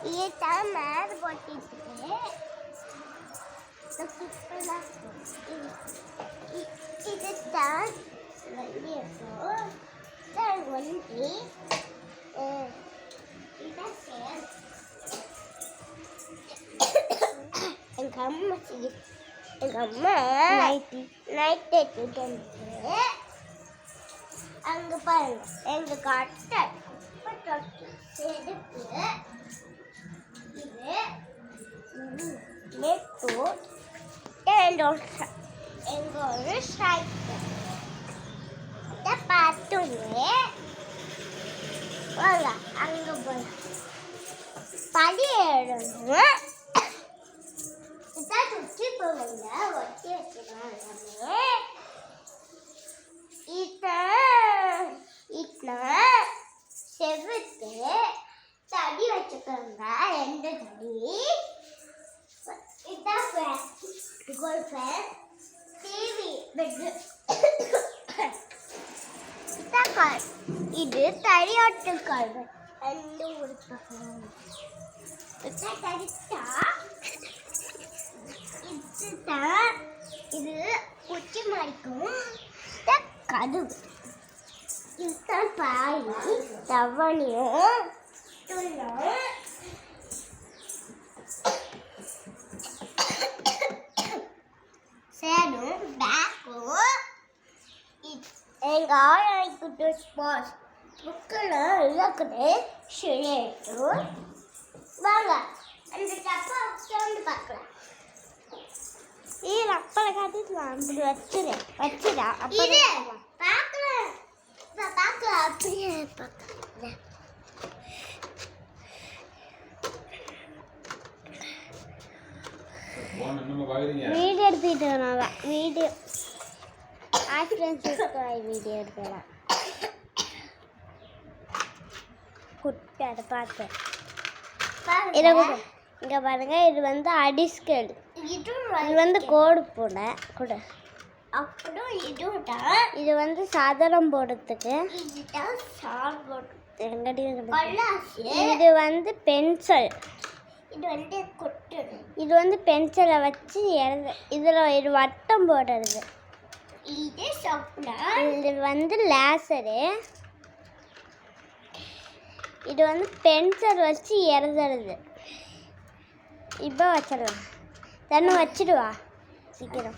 இதுதான் மேலே போட்டிட்டு இதுதான் ஒன்றி எங்கள் அம்மா நைட் எடுத்துட்டு வந்து அங்கே பாருங்க எங்கள் கட்டை தொட்டி செதுக்கு இது நெட்டு எங்கள் ஒரு சைக்கிள் இதை பார்த்துங்க வாங்க அங்கே போய் படி ஏறணும் இதான் சுற்றி போவாங்க ஒட்டி வச்சுருவாங்க இதான் செவுத்து தடி வச்சுக்கோங்க ரெண்டு தடி இதான் கோல்ஃபேன் டிவி பெட்டு இது தடியாட்டு கல்வி ரெண்டு ஒரு பக்கம் தடித்தா இதுதான் இது குச்சி மறைக்கும் கதவு இதுதான் பாய் தவணையும் துள்ளும் சேடும் பேக்கும் எங்கள் ஆராய்க்கு ஸ்பாஸ் புக்கில் இலக்குது ஷிரேட்டும் வாங்க அந்த டப்பா வந்து பார்க்கலாம் அப்பளை காட்டிக்கலாம் அப்படி வச்சுடா அப்படி பார்க்கலாம் பார்க்கலாம் அப்படியே பார்க்கலாம் வீடியோ எடுத்துக்கிட்டு வராங்க வீடியோ வீடியோ எடுக்கலாம் குட்டி அதை பார்த்தேன் இங்கே பாருங்க இது வந்து அடிஸ்கல் இது வந்து கோடு போட கூட அப்புறம் இது வந்து சாதாரணம் போடுறதுக்கு இது வந்து பென்சில் இது வந்து பென்சிலை வச்சு இதில் ஒரு வட்டம் போடுறது இது வந்து லேசரு இது வந்து பென்சில் வச்சு எழுதுறது இப்போ வச்சிடலாம் தண்ணி வச்சிடுவா சீக்கிரம்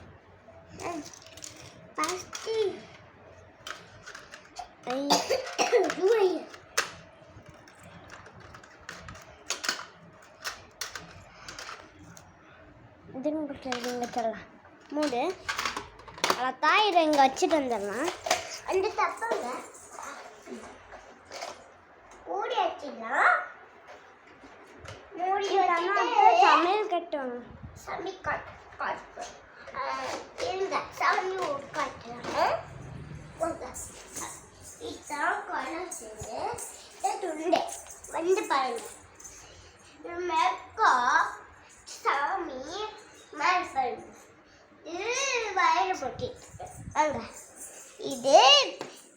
இங்கே சொல்லலாம் மூடு தாயிரை இங்கே வச்சுட்டு வந்துடலாம் அந்த தப்பாங்க மூடி வச்சிடலாம் மூடி சமையல் கட்டணும் சமையல் கட்டு இருங்க சமையல் கட்டுறேன் இதான் குழம்பு துண்டை வந்து பாருங்க மெக்கா சாமி மேல் பாருங்க இது வயல் போட்டி அங்க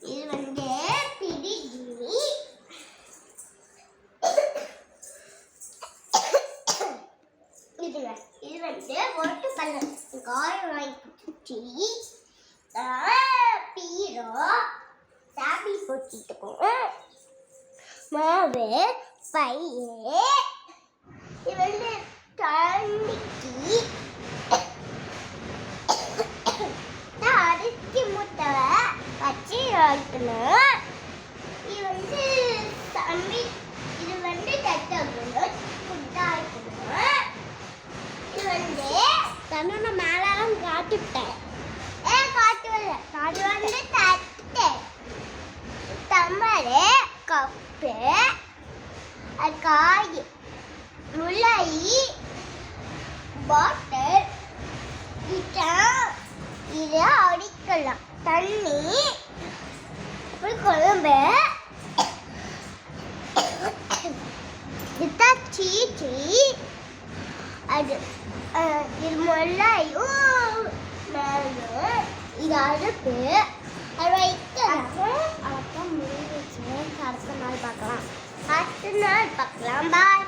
இது வந்து பிடிகிரி இது வந்து ஒட்டு பள்ளம் காயம் வாங்கி பீரோ சாமி போட்டிட்டுக்கும் மாவு பையே இது வந்து தண்ணிக்கு அரிசி முட்டை வச்சு வளர்க்கணும் இது வந்து தம்பி இது வந்து தட்டணும் ஃபுட்டாக இருக்கணும் இது வந்து தன்னோட மேலாம் காட்டிவிட்டேன் காட்டுவல அது வந்து தட்டு தம்பரு கப்பு அது காய் முளாயி பாட்டில் இதை அடிக்கலாம் தண்ணி அப்புறம் குழம்பு இதுதான் சீச்சி அது இது முள்ளாயும் மேலும் இது அடுப்பு அது வைக்கலாம் அப்போ முடிஞ்சிச்சு அடுத்த நாள் பார்க்கலாம். நாள் பார்க்கலாம். பாய்.